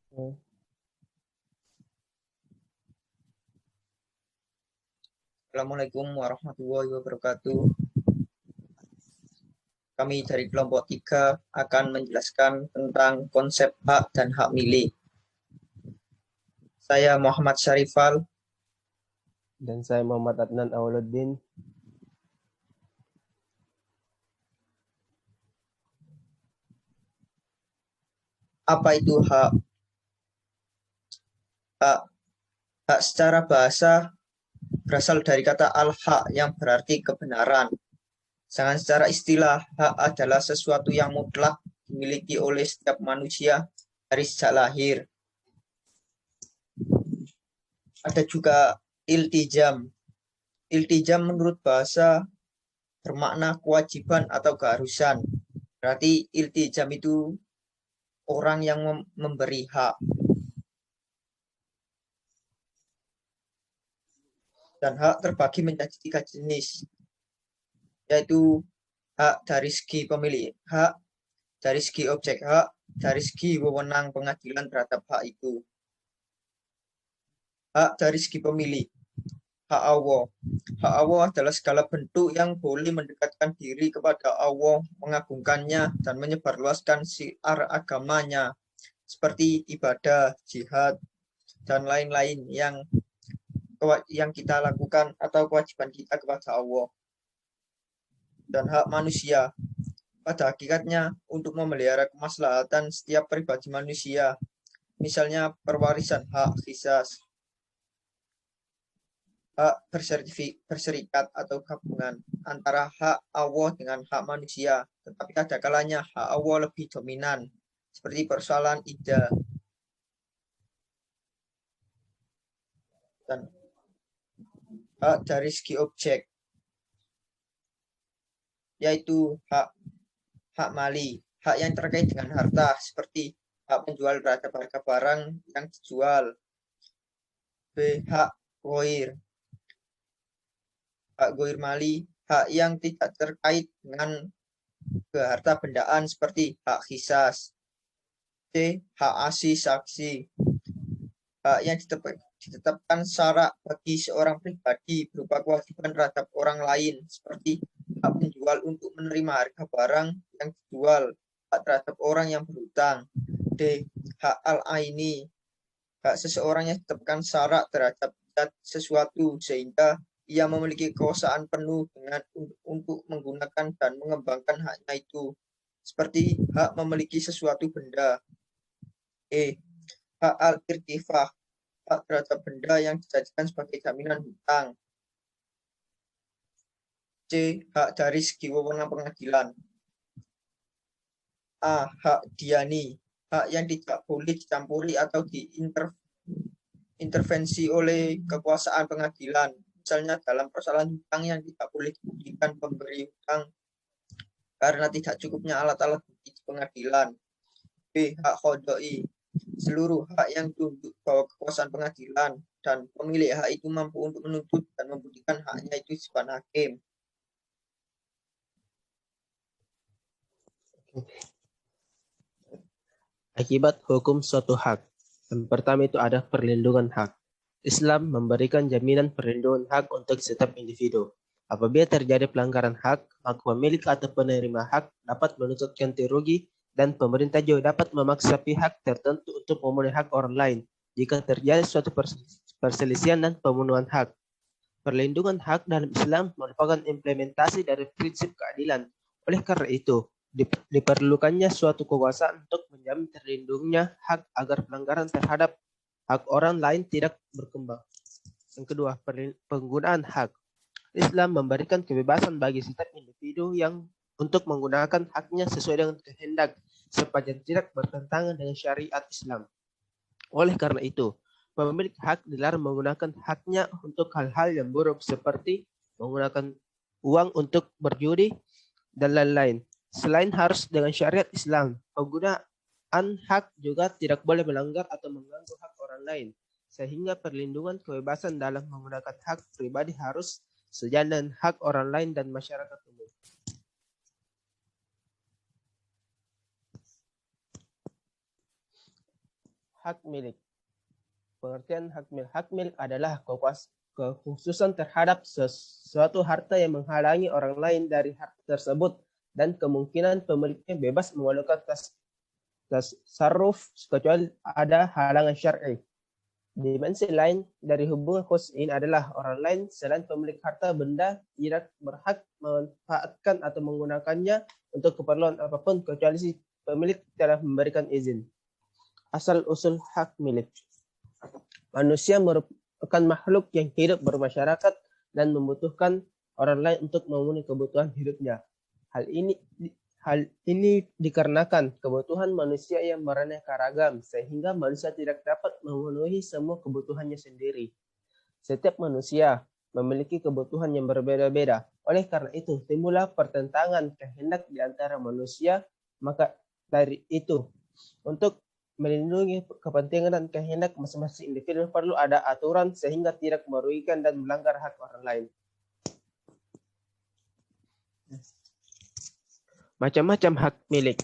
Hmm. Assalamualaikum warahmatullahi wabarakatuh. Kami dari kelompok 3 akan menjelaskan tentang konsep hak dan hak milik. Saya Muhammad Syarifal. Dan saya Muhammad Adnan Awoluddin. Apa itu hak? Hak, hak secara bahasa berasal dari kata al-haq yang berarti kebenaran. Sedangkan secara istilah, hak adalah sesuatu yang mutlak dimiliki oleh setiap manusia dari sejak lahir. Ada juga iltijam. Iltijam menurut bahasa bermakna kewajiban atau keharusan. Berarti iltijam itu orang yang memberi hak. Dan hak terbagi menjadi 3 jenis, yaitu hak dari segi pemilik hak, dari segi objek hak, dari segi wewenang pengadilan terhadap hak itu. Hak dari segi pemilik, hak Allah. Hak Allah adalah segala bentuk yang boleh mendekatkan diri kepada Allah, mengagungkannya, dan menyebarluaskan syiar agamanya, seperti ibadah, jihad, dan lain-lain yang kita lakukan atau kewajiban kita kepada Allah. Dan hak manusia, pada hakikatnya untuk memelihara kemaslahatan setiap pribadi manusia, misalnya perwarisan hak qisas, hak berserikat atau gabungan antara hak Allah dengan hak manusia, tetapi ada kalanya hak Allah lebih dominan, seperti persoalan ida. Dan hak dari segi objek, yaitu hak mali, hak yang terkait dengan harta, seperti hak penjual terhadap harga barang yang dijual. B. Hak goir. Hak goir mali, hak yang tidak terkait dengan harta bendaan, seperti hak qisas. C. Hak asli saksi, hak yang ditetapkan syarak bagi seorang pribadi berupa kewajiban terhadap orang lain, seperti hak penjual untuk menerima harga barang yang dijual, hak terhadap orang yang berhutang. D. Hak al-aini, hak seseorang yang ditetapkan syarak terhadap sesuatu sehingga ia memiliki kekuasaan penuh untuk menggunakan dan mengembangkan haknya itu, seperti hak memiliki sesuatu benda. E. Hak al-irtifah, hak terhadap benda yang dijadikan sebagai jaminan hutang. C. Hak dari segi wewenang pengadilan. A. Hak diani, hak yang tidak boleh dicampuri atau diintervensi oleh kekuasaan pengadilan, misalnya dalam persoalan hutang yang tidak boleh dibuktikan pemberi hutang karena tidak cukupnya alat-alat bukti di pengadilan. B. Hak khodoi, seluruh hak yang tunduk bawah kekuasaan pengadilan dan pemilik hak itu mampu untuk menuntut dan membuktikan haknya itu di depan hakim. Akibat hukum suatu hak. Yang pertama itu ada perlindungan hak. Islam memberikan jaminan perlindungan hak untuk setiap individu. Apabila terjadi pelanggaran hak, maka pemilik atau penerima hak dapat menuntut ganti rugi dan pemerintah juga dapat memaksa pihak tertentu untuk memenuhi hak orang lain jika terjadi suatu perselisihan dan pemenuhan hak. Perlindungan hak dalam Islam merupakan implementasi dari prinsip keadilan. Oleh karena itu, diperlukannya suatu kekuasaan untuk menjamin terlindungnya hak agar pelanggaran terhadap hak orang lain tidak berkembang. Yang kedua, penggunaan hak. Islam memberikan kebebasan bagi setiap individu yang untuk menggunakan haknya sesuai dengan kehendak sepanjang tidak bertentangan dengan syariat Islam. Oleh karena itu, pemilik hak dilarang menggunakan haknya untuk hal-hal yang buruk seperti menggunakan uang untuk berjudi dan lain-lain. Selain harus dengan syariat Islam, penggunaan hak juga tidak boleh melanggar atau mengganggu hak orang lain, sehingga perlindungan kebebasan dalam menggunakan hak pribadi harus sejalan dengan hak orang lain dan masyarakat umum. Hak milik. Pengertian hak milik adalah kekhususan terhadap sesuatu harta yang menghalangi orang lain dari harta tersebut dan kemungkinan pemiliknya bebas melakukan tasarruf kecuali ada halangan syar'i. Dimensi lain dari hubungan khusus ini adalah orang lain selain pemilik harta benda tidak berhak memanfaatkan atau menggunakannya untuk keperluan apapun kecuali si pemilik telah memberikan izin. Asal-usul hak milik. Manusia merupakan makhluk yang hidup bermasyarakat dan membutuhkan orang lain untuk memenuhi kebutuhan hidupnya. Hal ini dikarenakan kebutuhan manusia yang beraneka ragam, sehingga manusia tidak dapat memenuhi semua kebutuhannya sendiri. Setiap manusia memiliki kebutuhan yang berbeda-beda. Oleh karena itu, timbullah pertentangan kehendak di antara manusia. Maka dari itu, untuk melindungi kepentingan dan kehendak masing-masing individu perlu ada aturan sehingga tidak merugikan dan melanggar hak orang lain. Macam-macam hak milik.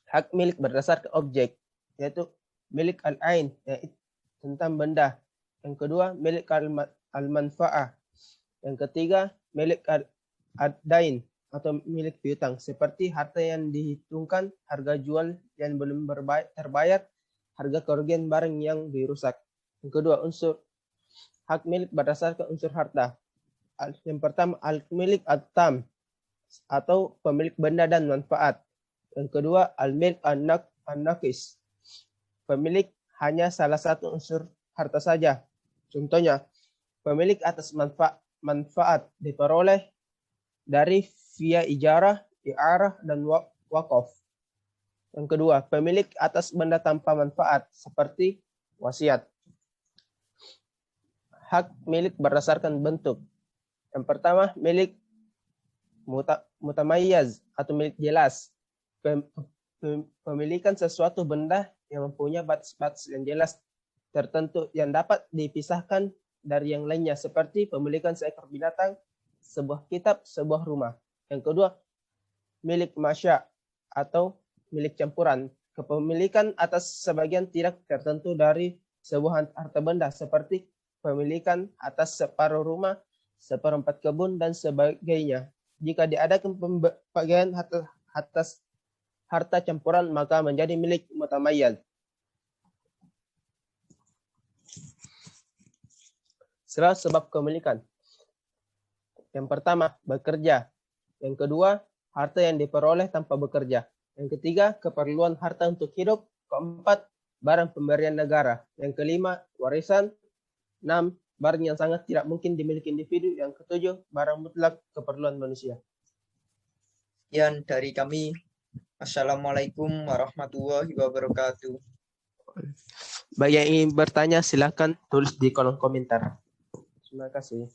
Hak milik berdasarkan objek, yaitu milik al-ain, yaitu tentang benda. Yang kedua, milik al-manfa'ah. Yang ketiga, milik ad-dain atau milik piutang, seperti harta yang dihitungkan, harga jual yang belum terbayar, harga kerugian barang yang dirusak. Yang kedua, unsur hak milik berdasarkan unsur harta. Yang pertama, al-milik at-tam atau pemilik benda dan manfaat. Yang kedua, al-milik an-naqis, pemilik hanya salah satu unsur harta saja. Contohnya, pemilik atas manfaat diperoleh dari via ijarah, i'arah, dan wakaf. Yang kedua, pemilik atas benda tanpa manfaat, seperti wasiat. Hak milik berdasarkan bentuk. Yang pertama, milik mutamayyaz atau milik jelas. Pemilikan sesuatu benda yang mempunyai batas-batas yang jelas tertentu yang dapat dipisahkan dari yang lainnya, seperti pemilikan seekor binatang, sebuah kitab, sebuah rumah. Yang kedua, milik masya atau milik campuran. Kepemilikan atas sebagian tidak tertentu dari sebuah harta benda, seperti pemilikan atas separuh rumah, seperempat kebun, dan sebagainya. Jika diadakan pembagian atas harta campuran, maka menjadi milik mutamayyaz. Sebab kepemilikan. Yang pertama, bekerja. Yang kedua, harta yang diperoleh tanpa bekerja. Yang ketiga, keperluan harta untuk hidup. Keempat, barang pemberian negara. Yang kelima, warisan. 6, barang yang sangat tidak mungkin dimiliki individu. Yang ketujuh, barang mutlak keperluan manusia. Sekian dari kami. Assalamualaikum warahmatullahi wabarakatuh. Bagi yang ingin bertanya, silakan tulis di kolom komentar. Terima kasih.